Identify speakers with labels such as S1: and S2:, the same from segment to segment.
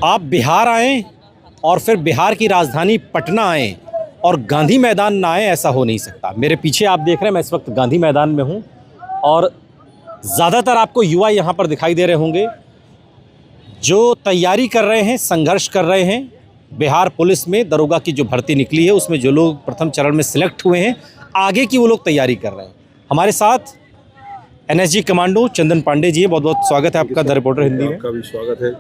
S1: आप बिहार आएँ और फिर बिहार की राजधानी पटना आएँ और गांधी मैदान ना आएँ, ऐसा हो नहीं सकता। मेरे पीछे आप देख रहे हैं, मैं इस वक्त गांधी मैदान में हूँ और ज़्यादातर आपको युवा यहाँ पर दिखाई दे रहे होंगे जो तैयारी कर रहे हैं, संघर्ष कर रहे हैं। बिहार पुलिस में दरोगा की जो भर्ती निकली है उसमें जो लोग प्रथम चरण में सिलेक्ट हुए हैं, आगे की वो लोग तैयारी कर रहे हैं। हमारे साथ एनएसजी कमांडो चंदन पांडे जी है। बहुत बहुत स्वागत है आपका द रिपोर्टर हिंदी में।
S2: आपका भी स्वागत है।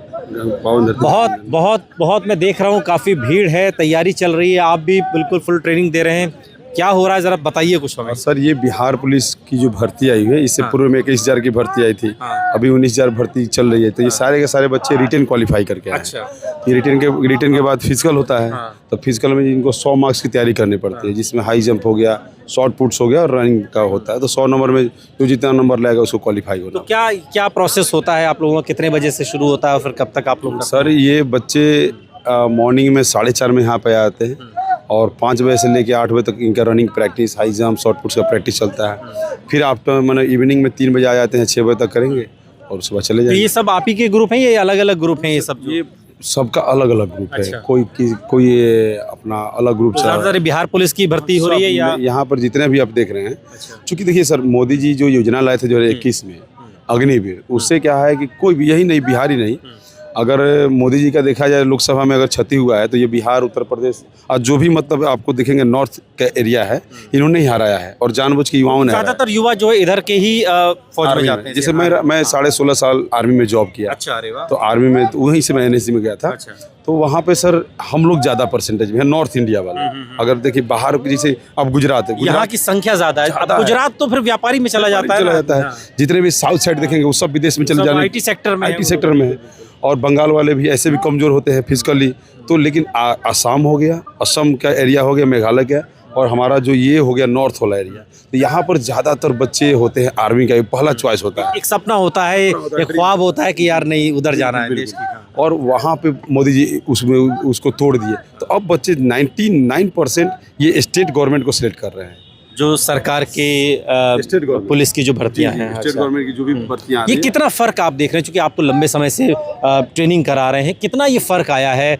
S1: बहुत मैं देख रहा हूँ काफ़ी भीड़ है, तैयारी चल रही है, आप भी बिल्कुल फुल ट्रेनिंग दे रहे हैं। क्या हो रहा है ज़रा बताइए कुछ हमें।
S2: सर ये बिहार पुलिस की जो भर्ती आई है, इससे पूर्व में 21,000 की भर्ती आई थी। अभी 19,000 भर्ती चल रही है। तो ये सारे के सारे बच्चे रिटेन क्वालिफाई करके आए।
S1: अच्छा।
S2: ये रिटेन के बाद फिजिकल होता है। तो फिजिकल में इनको 100 मार्क्स की तैयारी करनी पड़ती है, जिसमें हाई जंप हो गया, शॉर्ट पुट्स हो गया और रनिंग का होता है। तो 100 नंबर में जो जितना नंबर लाएगा उसको क्वालिफाई होना।
S1: तो क्या प्रोसेस होता है आप लोगों का, कितने बजे से शुरू होता है और फिर कब तक आप लोग?
S2: सर ये बच्चे मॉर्निंग में 4:30 में यहाँ पे आते हैं और 5 बजे से लेकर 8 बजे तक इनका running practice, high jump, short puts का प्रैक्टिस चलता है। फिर आफ्टर मैंने इवनिंग में 3 बजे आ जाते हैं, 6 बजे तक करेंगे और सुबह चले जाएंगे।
S1: तो ये सब आप ही के ग्रुप हैं, ये अलग अलग ग्रुप हैं? ये सब
S2: ये सबका अलग अलग ग्रुप है।
S1: अच्छा।
S2: कोई ये अपना अलग ग्रुप चला रहा है।
S1: बिहार पुलिस की भर्ती हो रही है या
S2: यहाँ पर जितने भी आप देख रहे हैं। चूंकि देखिए सर, मोदी जी जो योजना लाए थे 2021 में अग्निवीर, उससे क्या है कि कोई भी यही नहीं, बिहार ही नहीं, अगर मोदी जी का देखा जाए लोकसभा में अगर क्षति हुआ है तो ये बिहार, उत्तर प्रदेश और जो भी मतलब आपको दिखेंगे नॉर्थ का एरिया है, इन्होंने ही हराया है और जानबूझ के युवाओं ने।
S1: ज्यादातर युवा जो है इधर के ही फौज में जाते हैं।
S2: जैसे मैं 16.5 साल आर्मी में जॉब किया।
S1: अच्छा, अरे वाह।
S2: तो आर्मी में तो वहीं से मैं एनएसजी में गया था।
S1: अच्छा।
S2: तो वहाँ पे सर हम लोग ज़्यादा परसेंटेज में है, नॉर्थ इंडिया वाले। अगर देखिए बाहर जैसे अब गुजरात है,
S1: यहाँ की संख्या ज्यादा है। अब गुजरात तो फिर व्यापारी में चला जाता है।
S2: जितने भी साउथ साइड देखेंगे वो सब विदेश में चले जाने,
S1: IT सेक्टर में है।
S2: और बंगाल वाले भी ऐसे भी कमज़ोर होते हैं फिजिकली। तो लेकिन आसाम हो गया, असम का एरिया हो गया, मेघालय का, और हमारा जो ये हो गया नॉर्थ वाला एरिया, तो यहाँ पर ज़्यादातर बच्चे होते हैं आर्मी का, पहला चॉइस होता है।
S1: एक सपना होता है, एक ख्वाब होता है कि यार नहीं उधर जाना है देश की।
S2: और वहाँ पे मोदी जी उसमें उसको तोड़ दिए। तो अब बच्चे 99% ये स्टेट गवर्नमेंट को सिलेक्ट कर रहे हैं,
S1: जो सरकार के पुलिस की जो भर्तियां हैं,
S2: स्टेट गवर्नमेंट की जो भी भर्तियां।
S1: ये कितना फ़र्क आप देख रहे हैं, क्योंकि आप तो लंबे समय से ट्रेनिंग करा रहे हैं, कितना ये फ़र्क आया है?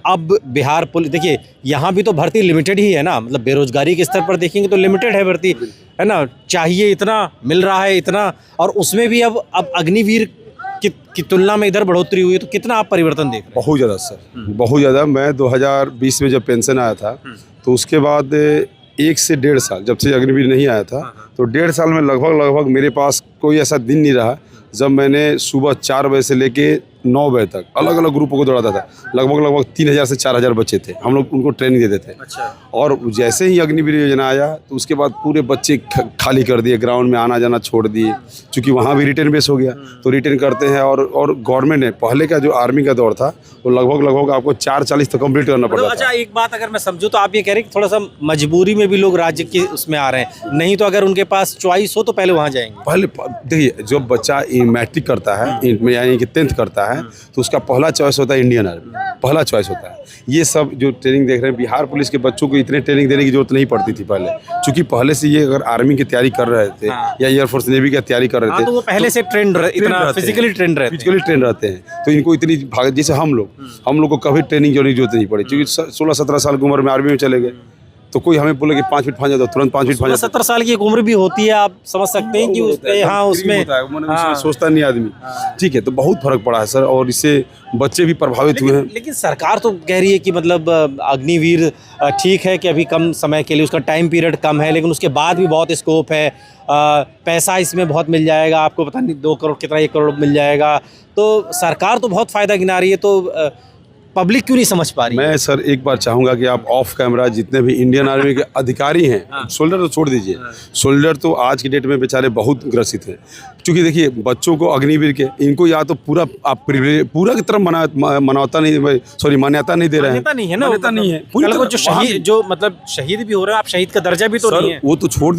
S1: अब बिहार पुलिस देखिए, यहाँ भी तो भर्ती लिमिटेड ही है ना, मतलब बेरोजगारी के स्तर पर देखेंगे तो लिमिटेड है भर्ती, है ना, चाहिए इतना, मिल रहा है इतना, और उसमें भी अब अग्निवीर की तुलना में इधर बढ़ोतरी हुई है। तो कितना आप परिवर्तन देख रहे हैं?
S2: बहुत ज़्यादा सर, बहुत ज़्यादा। मैं 2020 में जब पेंशन आया था तो उसके बाद 1 से 1.5 साल जब से अग्निवीर नहीं आया था, तो 1.5 साल में लगभग मेरे पास कोई ऐसा दिन नहीं रहा जब मैंने सुबह 4 बजे से लेके 9 बजे तक अलग अलग ग्रुपों को दौड़ाता था। लगभग 3,000 से 4,000 बच्चे थे, हम लोग उनको ट्रेनिंग देते थे।
S1: अच्छा।
S2: और जैसे ही अग्निवीर योजना आया तो उसके बाद पूरे बच्चे खाली कर दिए, ग्राउंड में आना जाना छोड़ दिए, क्योंकि वहाँ भी रिटेन बेस हो गया। तो रिटेन करते हैं और गवर्नमेंट ने पहले का जो आर्मी का दौर था वो लगभग आपको 4:40 तक कंप्लीट करना पड़ता था।
S1: अच्छा, एक बात अगर मैं समझूँ तो आप ये कह रहे हैं कि थोड़ा सा मजबूरी में भी लोग राज्य के उसमें आ रहे हैं, नहीं तो अगर उनके पास चॉइस हो तो पहले वहाँ जाएंगे।
S2: पहले देखिए, जो बच्चा मैट्रिक करता है, यानी कि 10th करता है, तो उसका पहला चॉइस होता है इंडियन आर्मी, पहला चॉइस होता है। ये सब जो ट्रेनिंग देख रहे हैं, बिहार पुलिस के बच्चों को इतने ट्रेनिंग देने की जरूरत नहीं पड़ती थी पहले, क्योंकि पहले से ये अगर आर्मी की तैयारी कर रहे थे या एयरफोर्स नेवी की तैयारी कर रहे थे,
S1: तो वो पहले से इतना फिजिकली ट्रेंड
S2: रहते हैं। तो इनको इतनी जैसे हम लोग को कभी ट्रेनिंग की जरूरत नहीं पड़ी, क्योंकि 16-17 साल की उम्र में आर्मी में चले गए। तो कोई हमें बोले कि 5 फीट फांस जाता, तुरंत 5 फीट फांस जाता।
S1: 17 साल की एक उम्र भी होती है, आप समझ सकते हैं कि उसमें
S2: सोचता नहीं आदमी। ठीक है, तो बहुत फर्क पड़ा है सर, और इससे बच्चे भी प्रभावित हुए हैं।
S1: लेकिन सरकार तो कह रही है कि मतलब अग्निवीर ठीक है कि अभी कम समय के लिए, उसका टाइम पीरियड कम है, लेकिन उसके बाद भी बहुत स्कोप है, पैसा इसमें बहुत मिल जाएगा आपको, पता नहीं 2 करोड़ कितना, 1 करोड़ मिल जाएगा। तो सरकार तो बहुत फ़ायदा गिना रही है, तो पब्लिक क्यों नहीं समझ पा रही?
S2: मैं सर एक बार चाहूँगा कि आप ऑफ कैमरा जितने भी इंडियन आर्मी के अधिकारी हैं, सोल्जर तो छोड़ दीजिए, सोल्जर तो आज की डेट में बेचारे बहुत ग्रसित हैं। क्योंकि देखिए, बच्चों को अग्निवीर के इनको या तो पूरा की तरफ मान्यता नहीं दे रहे हैं।
S1: मान्यता नहीं है ना,
S2: मान्यता नहीं है।
S1: जो मतलब शहीद भी हो रहे हैं, आप शहीद का दर्जा भी तो नहीं है।
S2: वो तो छोड़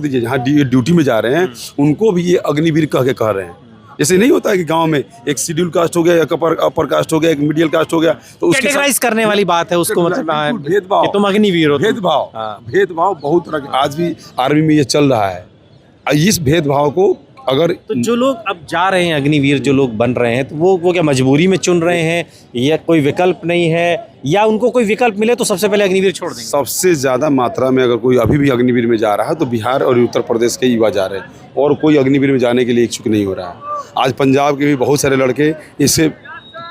S2: दीजिए, जहाँ ड्यूटी में जा रहे हैं उनको भी ये अग्निवीर कह रहे हैं। जैसे नहीं होता है कि गांव में एक शेड्यूल कास्ट हो गया, एक अपर कास्ट हो गया, एक मिडिल कास्ट हो गया, तो उसके
S1: कैटेगराइज करने वाली बात है उसको, मतलब
S2: भेदभाव,
S1: तुम अग्निवीर हो,
S2: भेदभाव बहुत तरह के आज भी आर्मी में ये चल रहा है। इस भेदभाव को अगर
S1: तो जो लोग अब जा रहे हैं अग्निवीर, जो लोग बन रहे हैं, तो वो क्या मजबूरी में चुन रहे हैं या कोई विकल्प नहीं है, या उनको कोई विकल्प मिले तो सबसे पहले अग्निवीर छोड़ देंगे?
S2: सबसे ज़्यादा मात्रा में अगर कोई अभी भी अग्निवीर में जा रहा है तो बिहार और उत्तर प्रदेश के युवा जा रहे हैं, और कोई अग्निवीर में जाने के लिए इच्छुक नहीं हो रहा है। आज पंजाब के भी बहुत सारे लड़के इससे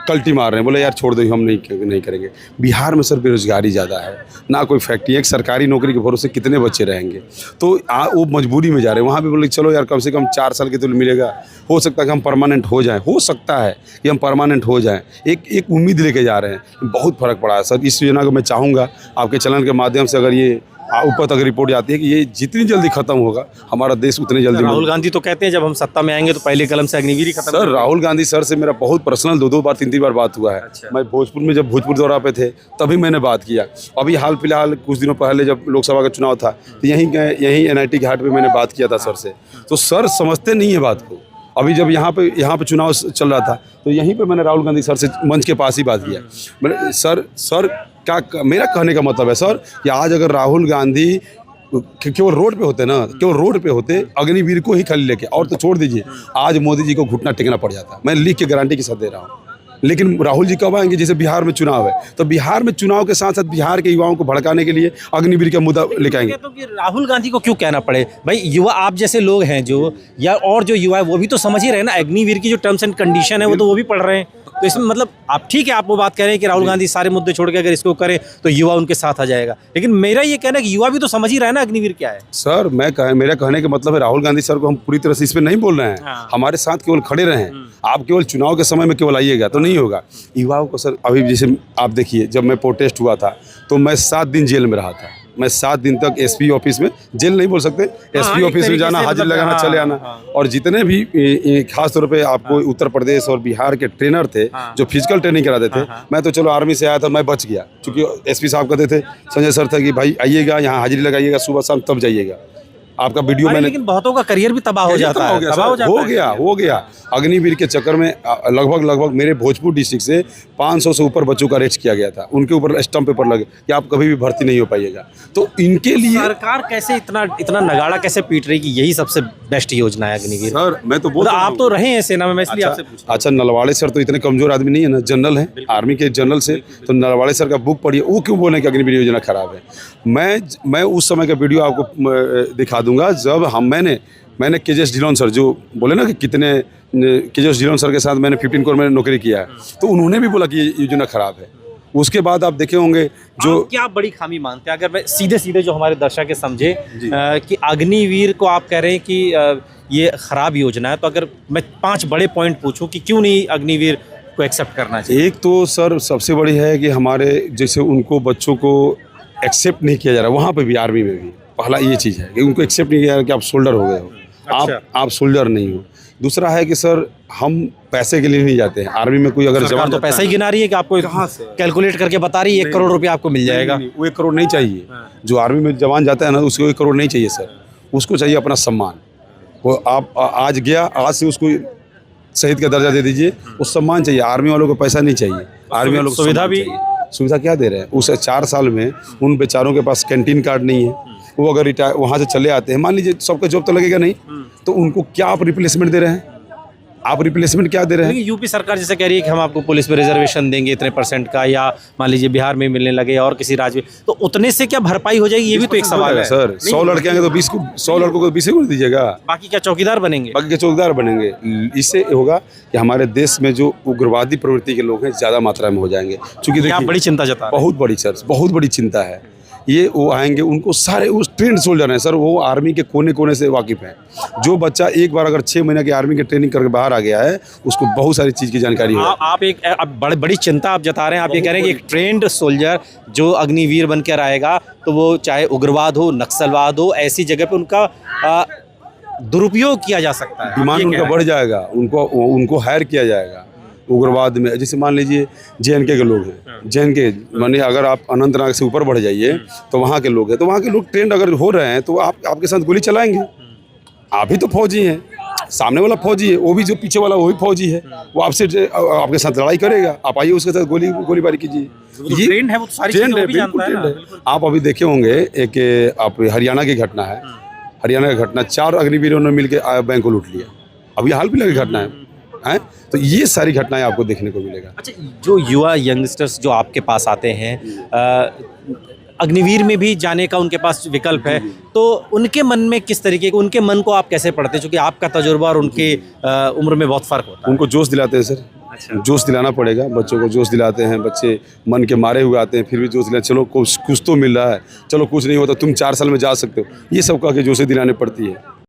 S2: कल्टी मार रहे हैं, बोले यार छोड़ दो, हम नहीं करेंगे। बिहार में सर बेरोजगारी ज़्यादा है, ना कोई फैक्ट्री, एक सरकारी नौकरी के भरोसे कितने बच्चे रहेंगे, तो वो मजबूरी में जा रहे हैं। वहाँ भी बोले चलो यार कम से कम 4 साल के तो मिलेगा, हो सकता है कि हम परमानेंट हो जाएं, हो सकता है कि हम परमानेंट हो जाएं, एक उम्मीद लेके जा रहे हैं। बहुत फ़र्क पड़ा है सर। इस योजना को मैं चाहूँगा आपके चैनल के माध्यम से, अगर ये ऊपर तक रिपोर्ट जाती है कि ये जितनी जल्दी खत्म होगा हमारा देश उतनी जल्दी।
S1: राहुल गांधी तो कहते हैं जब हम सत्ता में आएंगे तो पहले कलम से अग्निवीर ही खत्म।
S2: सर राहुल गांधी सर से मेरा बहुत पर्सनल 2 बार 3 बार बात हुआ है।
S1: अच्छा।
S2: मैं भोजपुर में जब भोजपुर दौरा पे थे तभी मैंने बात किया। अभी हाल फिलहाल कुछ दिनों पहले जब लोकसभा का चुनाव था तो यहीं NIT घाट पे मैंने बात किया था सर से। तो सर समझते नहीं है बात को। अभी जब यहाँ पे चुनाव चल रहा था तो यहीं पे मैंने राहुल गांधी सर से मंच के पास ही बात किया। मैंने सर क्या मेरा कहने का मतलब है सर कि आज अगर राहुल गांधी केवल रोड पे होते ना, केवल रोड पे होते अग्निवीर को ही खाली लेके, और तो छोड़ दीजिए, आज मोदी जी को घुटना टेकना पड़ जाता। मैं लिख के गारंटी के साथ दे रहा हूँ। लेकिन राहुल जी कब आएंगे? जैसे बिहार में चुनाव है तो बिहार में चुनाव के साथ साथ बिहार के युवाओं को भड़काने के लिए अग्निवीर का मुद्दा लेके आएंगे।
S1: तो कि राहुल गांधी को क्यों कहना पड़े भाई? युवा आप जैसे लोग हैं जो, या और जो युवा है वो भी तो समझ ही रहे हैं ना, अग्निवीर की जो टर्म्स एंड कंडीशन है वो भी पढ़ रहे हैं। तो इसमें मतलब आप ठीक है, आप वो बात कह रहे हैं कि राहुल गांधी सारे मुद्दे छोड़ के अगर इसको करें तो युवा उनके साथ आ जाएगा, लेकिन मेरा ये कहना है कि युवा भी तो समझ ही रहा है ना अग्निवीर क्या है।
S2: सर मेरा कहने का मतलब है राहुल गांधी सर को हम पूरी तरह से इसमें नहीं बोल रहे हैं।
S1: हाँ।
S2: हमारे साथ केवल खड़े रहें। आप केवल चुनाव के समय में केवल आइएगा तो नहीं होगा। युवाओं को सर अभी जैसे आप देखिए, जब मैं प्रोटेस्ट हुआ था तो मैं 7 दिन जेल में रहा था। मैं 7 दिन तक SP ऑफिस में, जेल नहीं बोल सकते, SP ऑफिस में जाना, हाजिर लगाना, चले आना। और जितने भी खास तौर पे आपको उत्तर प्रदेश और बिहार के ट्रेनर थे जो फिजिकल ट्रेनिंग कराते थे, मैं तो चलो आर्मी से आया था, मैं बच गया, क्योंकि SP साहब कहते थे, संजय सर था कि भाई आइएगा यहाँ हाजिरी लगाइएगा सुबह शाम तब जाइएगा। आपका वीडियो मैंने,
S1: लेकिन बहुतों का करियर भी तबाह हो जाता है।
S2: हो गया अग्निवीर के चक्कर में लगभग मेरे भोजपुर डिस्ट्रिक्ट से 500 से ऊपर बच्चों का अरेस्ट किया गया था। उनके ऊपर स्टम्प पेपर लगे कि आप कभी भी भर्ती नहीं हो पाइएगा। तो इनके लिए
S1: सरकार कैसे इतना नगाड़ा कैसे पीट रही कि यही सबसे बेस्ट योजना है अग्निवीर?
S2: सर मैं तो बोल,
S1: आप तो रहे हैं सेना में, मैं इसलिए आपसे पूछ।
S2: अच्छा, नलवाड़े सर तो इतने कमजोर आदमी नहीं है ना, जनरल है, आर्मी के जनरल से। तो नलवाड़े सर का बुक पढ़िए, वो क्यों बोले कि अग्निवीर योजना खराब है। मैं उस समय का वीडियो आपको दिखा दूंगा जब मैंने KJS ढिल्लोन सर, जो बोले ना कि कितने KJS ढिल्लोन सर के साथ मैंने 15 कोर में नौकरी किया है, तो उन्होंने भी बोला कि ये योजना खराब है। उसके बाद आप देखे होंगे जो
S1: क्या बड़ी खामी मानते हैं, अगर मैं सीधे जो हमारे दर्शक के समझे कि अग्निवीर को आप कह रहे हैं कि ये खराब योजना है, तो अगर मैं 5 बड़े पॉइंट पूछूं कि क्यों नहीं अग्निवीर को एक्सेप्ट करना चाहिए?
S2: एक तो सर सबसे बड़ी है कि हमारे जैसे उनको बच्चों को एक्सेप्ट नहीं किया जा रहा, वहाँ पे भी आर्मी में भी पहला ये चीज़ है कि उनको एक्सेप्ट नहीं किया जा रहा कि आप सोल्डर हो गए हो।
S1: अच्छा।
S2: आप सोल्डर नहीं हो। दूसरा है कि सर हम पैसे के लिए नहीं जाते हैं आर्मी में। कोई अगर जवान
S1: तो पैसा ही गिना रही है कि आपको कैलकुलेट करके बता रही है 1 करोड़ रुपया आपको मिल जाएगा।
S2: वो 1 करोड़ नहीं चाहिए। जो आर्मी में जवान जाता है ना, उसको 1 करोड़ नहीं चाहिए सर, उसको चाहिए अपना सम्मान। वो आप आज गया, आज से उसको शहीद का दर्जा दे दीजिए, उस सम्मान चाहिए। आर्मी वालों को पैसा नहीं चाहिए, आर्मी वालों को
S1: सुविधा भी,
S2: सुविधा क्या दे रहे हैं? उस 4 साल में उन बेचारों के पास कैंटीन कार्ड नहीं है। वो अगर रिटायर वहाँ से चले आते हैं, मान लीजिए सबका जॉब तो लगेगा नहीं, तो उनको क्या आप रिप्लेसमेंट दे रहे हैं? आप रिप्लेसमेंट क्या दे रहे हैं?
S1: यूपी सरकार जैसे कह रही है कि हम आपको पुलिस में रिजर्वेशन देंगे इतने % का, या मान लीजिए बिहार में मिलने लगे और किसी राज्य में, तो उतने से क्या भरपाई हो जाएगी? ये भी तो एक सवाल है
S2: सर। 100 लड़के आएंगे तो 100 लड़कों को 20 को दीजिएगा,
S1: बाकी क्या चौकीदार बनेंगे?
S2: बाकी के चौकीदार बनेंगे। इससे होगा कि हमारे देश में जो उग्रवादी प्रवृत्ति के लोग हैं ज़्यादा मात्रा में हो जाएंगे। चूँकि देखिए
S1: बड़ी चिंता जता,
S2: बहुत बड़ी सर, बहुत बड़ी चिंता है ये। वो आएंगे, उनको सारे उस ट्रेंड सोल्जर हैं सर, वो आर्मी के कोने कोने से वाकिफ हैं। जो बच्चा एक बार अगर 6 महीने की आर्मी की ट्रेनिंग करके बाहर आ गया है, उसको बहुत सारी चीज़ की जानकारी है।
S1: आप बड़ी चिंता आप जता रहे हैं। आप ये कह रहे हैं कि एक ट्रेंड सोल्जर जो अग्निवीर बनकर आएगा, तो वो चाहे उग्रवाद हो, नक्सलवाद हो, ऐसी जगह पे उनका दुरुपयोग किया जा सकता है,
S2: डिमांड उनका बढ़ जाएगा, उनको हायर किया जाएगा उग्रवाद में। जैसे मान लीजिए JNK के लोग हैं, JNK मानिए अगर आप अनंतनाग से ऊपर बढ़ जाइए तो वहाँ के लोग हैं, तो वहाँ के लोग ट्रेंड अगर हो रहे हैं तो आपके साथ गोली चलाएंगे। आप भी तो फौजी हैं, सामने वाला फौजी है, वो भी जो पीछे वाला वो भी फौजी है, वो आपके साथ लड़ाई करेगा, आप आइए उसके साथ गोलीबारी कीजिए।
S1: ये ट्रेंड है, वो सारी चीजें वो भी जानता है ना।
S2: आप अभी देखे होंगे एक आप हरियाणा की घटना है, हरियाणा की घटना, 4 अग्निवीरों ने मिलकर बैंक को लूट लिया। अभी हाल फिलहाल की घटना है। तो ये सारी घटनाएं आपको देखने को मिलेगा।
S1: अच्छा, जो युवा यंगस्टर्स जो आपके पास आते हैं, अग्निवीर में भी जाने का उनके पास विकल्प है, तो उनके मन में किस तरीके के, उनके मन को आप कैसे पढ़ते हैं? क्योंकि आपका तजुर्बा और उनके उम्र में बहुत फ़र्क होता है।
S2: उनको जोश दिलाते हैं सर।
S1: अच्छा।
S2: जोश दिलाना पड़ेगा, बच्चों को जोश दिलाते हैं। बच्चे मन के मारे हुए आते हैं, फिर भी जोश दिला, चलो कुछ तो मिल रहा है, चलो कुछ नहीं होता, तुम 4 साल में जा सकते हो, ये सब कह के जोशें दिलाने पड़ती है।